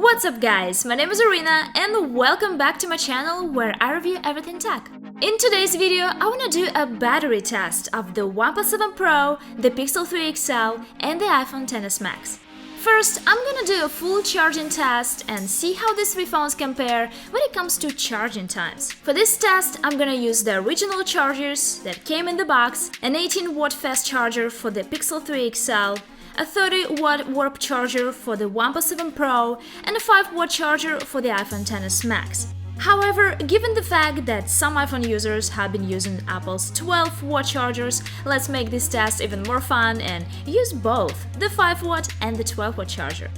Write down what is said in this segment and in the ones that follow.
What's up guys, my name is Arina and welcome back to my channel where I review everything tech. In today's video, I want to do a battery test of the OnePlus 7 Pro, the Pixel 3 XL and the iPhone XS Max. First, I'm gonna do a full charging test and see how these three phones compare when it comes to charging times. For this test, I'm gonna use the original chargers that came in the box, an 18-watt fast charger for the Pixel 3 XL, a 30-watt warp charger for the OnePlus 7 Pro, and a 5-watt charger for the iPhone XS Max. However, given the fact that some iPhone users have been using Apple's 12-watt chargers, let's make this test even more fun and use both the 5-watt and the 12-watt charger.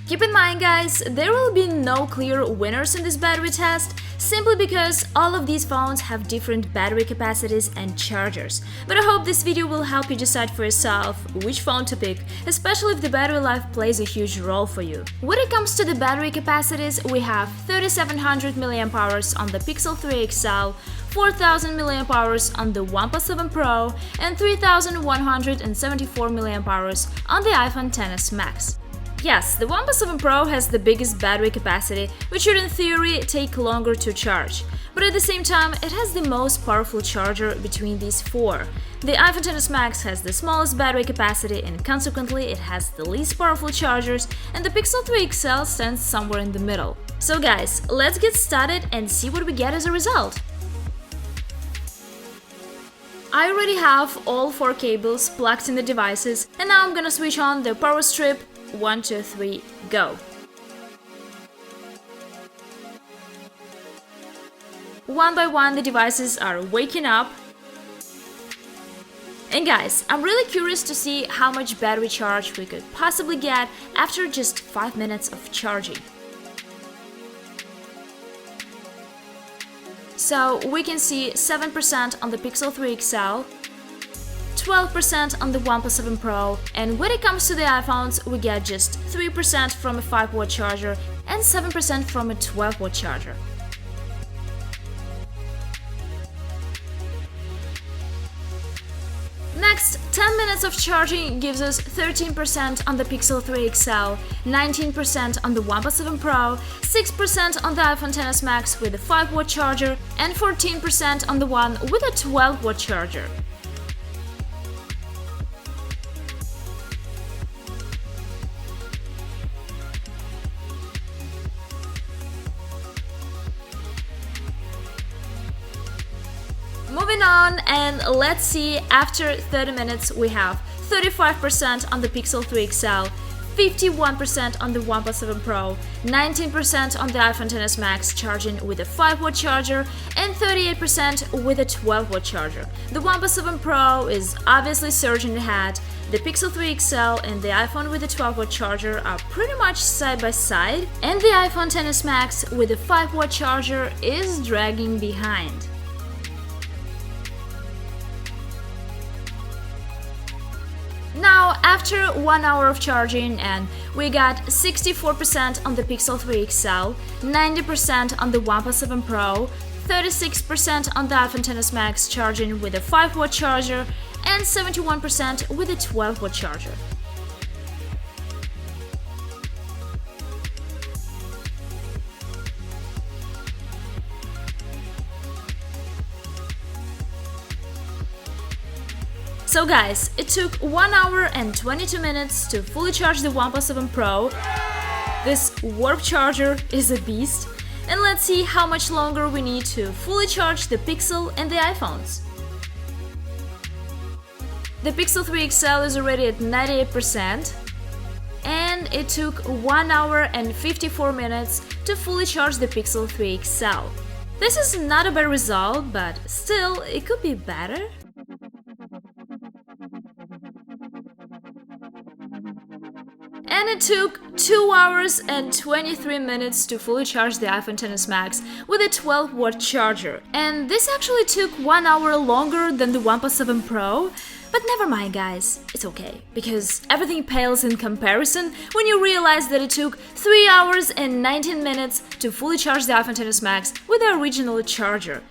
Keep in mind guys, there will be no clear winners in this battery test, simply because all of these phones have different battery capacities and chargers. But I hope this video will help you decide for yourself which phone to pick, especially if the battery life plays a huge role for you. When it comes to the battery capacities, we have 3700 mAh on the Pixel 3 XL, 4000 mAh on the OnePlus 7 Pro, and 3174 mAh on the iPhone XS Max. Yes, the OnePlus 7 Pro has the biggest battery capacity, which should in theory take longer to charge, but at the same time it has the most powerful charger between these four. The iPhone XS Max has the smallest battery capacity and consequently it has the least powerful chargers, and the Pixel 3 XL stands somewhere in the middle. So guys, let's get started and see what we get as a result. I already have all four cables plugged in the devices, and now I'm gonna switch on the power strip. 1, 2, 3, go! One by one the devices are waking up. And guys, I'm really curious to see how much battery charge we could possibly get after just 5 minutes of charging. So we can see 7% on the Pixel 3 XL, 12% on the OnePlus 7 Pro, and when it comes to the iPhones, we get just 3% from a 5-watt charger and 7% from a 12-watt charger. Next, 10 minutes of charging gives us 13% on the Pixel 3 XL, 19% on the OnePlus 7 Pro, 6% on the iPhone XS Max with a 5-watt charger, and 14% on the one with a 12-watt charger. Moving on, and let's see, after 30 minutes we have 35% on the Pixel 3 XL, 51% on the OnePlus 7 Pro, 19% on the iPhone XS Max charging with a 5-watt charger, and 38% with a 12-watt charger. The OnePlus 7 Pro is obviously surging ahead. The Pixel 3 XL and the iPhone with a 12-watt charger are pretty much side by side, and the iPhone XS Max with a 5-watt charger is dragging behind. Now, after 1 hour of charging, and we got 64% on the Pixel 3 XL, 90% on the OnePlus 7 Pro, 36% on the iPhone XS Max charging with a 5-watt charger, and 71% with a 12-watt charger. So guys, it took 1 hour and 22 minutes to fully charge the OnePlus 7 Pro. This warp charger is a beast. And let's see how much longer we need to fully charge the Pixel and the iPhones. The Pixel 3 XL is already at 98%. And it took 1 hour and 54 minutes to fully charge the Pixel 3 XL. This is not a bad result, but still, it could be better. And it took 2 hours and 23 minutes to fully charge the iPhone XS Max with a 12-watt charger. And this actually took 1 hour longer than the OnePlus 7 Pro. But never mind guys, it's okay, because everything pales in comparison when you realize that it took 3 hours and 19 minutes to fully charge the iPhone XS Max with the original charger.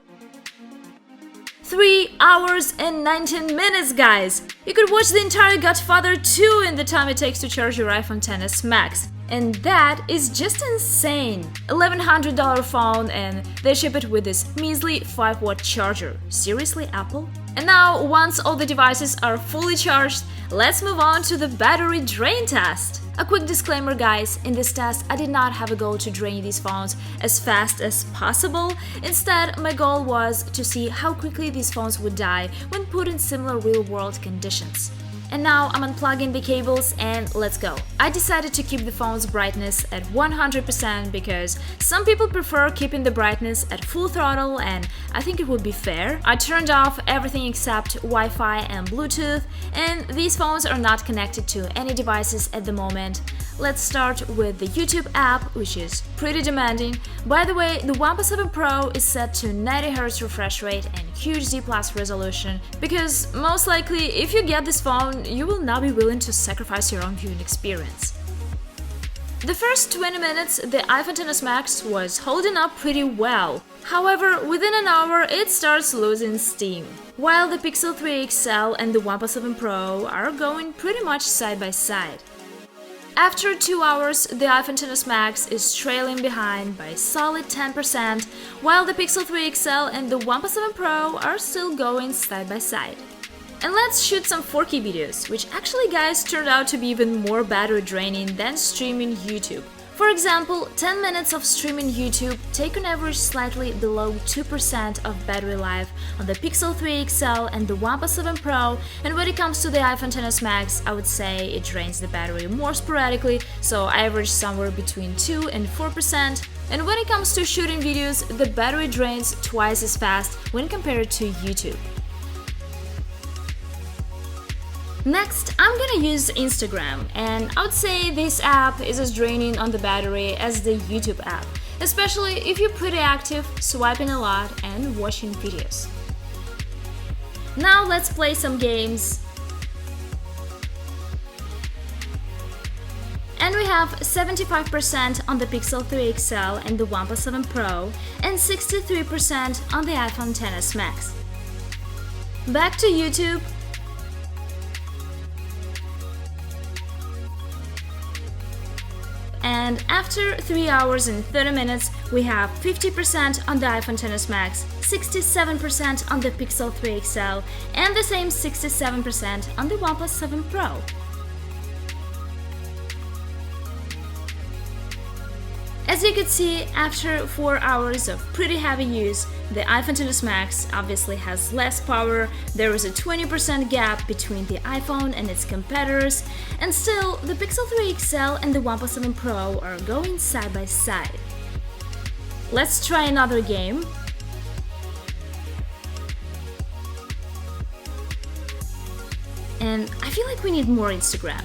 3 hours and 19 minutes, guys! You could watch the entire Godfather 2 in the time it takes to charge your iPhone XS Max. And that is just insane! $1,100 phone and they ship it with this measly 5-watt charger. Seriously, Apple? And now, once all the devices are fully charged, let's move on to the battery drain test. A quick disclaimer, guys, in this test I did not have a goal to drain these phones as fast as possible. Instead, my goal was to see how quickly these phones would die when put in similar real-world conditions. And now I'm unplugging the cables and let's go. I decided to keep the phone's brightness at 100% because some people prefer keeping the brightness at full throttle and I think it would be fair. I turned off everything except Wi-Fi and Bluetooth, and these phones are not connected to any devices at the moment. Let's start with the YouTube app, which is pretty demanding. By the way, the OnePlus 7 Pro is set to 90Hz refresh rate and QHD+ resolution because most likely if you get this phone, you will not be willing to sacrifice your own viewing experience. The first 20 minutes, the iPhone XS Max was holding up pretty well. However, within an hour, it starts losing steam. While the Pixel 3 XL and the OnePlus 7 Pro are going pretty much side by side. After 2 hours, the iPhone XS Max is trailing behind by a solid 10%, while the Pixel 3 XL and the OnePlus 7 Pro are still going side by side. And let's shoot some 4K videos, which actually, guys, turned out to be even more battery draining than streaming YouTube. For example, 10 minutes of streaming YouTube take on average slightly below 2% of battery life on the Pixel 3 XL and the OnePlus 7 Pro, and when it comes to the iPhone XS Max, I would say it drains the battery more sporadically, so I average somewhere between 2 and 4%. And when it comes to shooting videos, the battery drains twice as fast when compared to YouTube. Next, I'm gonna use Instagram, and I would say this app is as draining on the battery as the YouTube app, especially if you're pretty active, swiping a lot, and watching videos. Now let's play some games. And we have 75% on the Pixel 3 XL and the OnePlus 7 Pro, and 63% on the iPhone XS Max. Back to YouTube. And after 3 hours and 30 minutes, we have 50% on the iPhone XS Max, 67% on the Pixel 3 XL, and the same 67% on the OnePlus 7 Pro. As you could see, after 4 hours of pretty heavy use, the iPhone XS Max obviously has less power, there is a 20% gap between the iPhone and its competitors, and still, the Pixel 3 XL and the OnePlus 7 Pro are going side by side. Let's try another game. And I feel like we need more Instagram.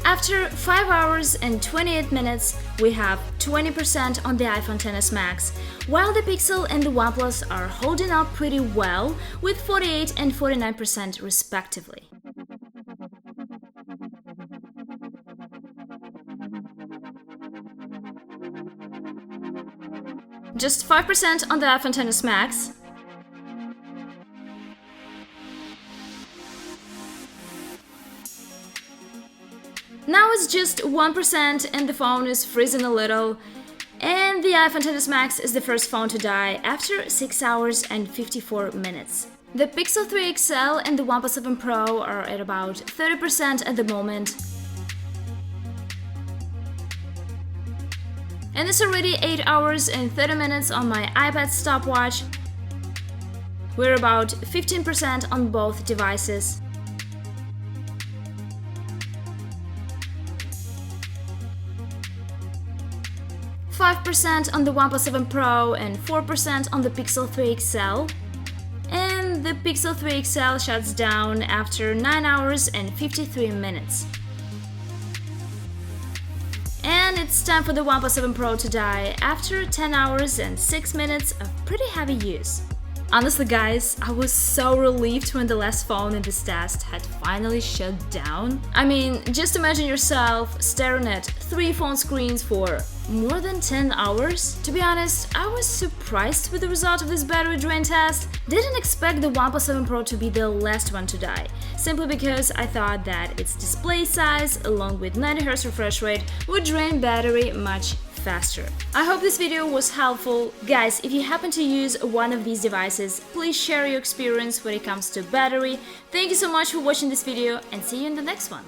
After 5 hours and 28 minutes, we have 20% on the iPhone XS Max, while the Pixel and the OnePlus are holding up pretty well with 48 and 49% respectively. Just 5% on the iPhone XS Max. Now it's just 1% and the phone is freezing a little, and the iPhone XS Max is the first phone to die after 6 hours and 54 minutes. The Pixel 3 XL and the OnePlus 7 Pro are at about 30% at the moment. And it's already 8 hours and 30 minutes on my iPad stopwatch. We're about 15% on both devices. %5 on the OnePlus 7 Pro and 4% on the Pixel 3 XL. And the Pixel 3 XL shuts down after 9 hours and 53 minutes. And it's time for the OnePlus 7 Pro to die after 10 hours and 6 minutes of pretty heavy use. Honestly guys, I was so relieved when the last phone in this test had finally shut down. I mean, just imagine yourself staring at 3 phone screens for more than 10 hours. To be honest, I was surprised with the result of this battery drain test. Didn't expect the OnePlus 7 Pro to be the last one to die, simply because I thought that its display size, along with 90Hz refresh rate, would drain battery much faster. I hope this video was helpful. Guys, if you happen to use one of these devices, please share your experience when it comes to battery. Thank you so much for watching this video and see you in the next one.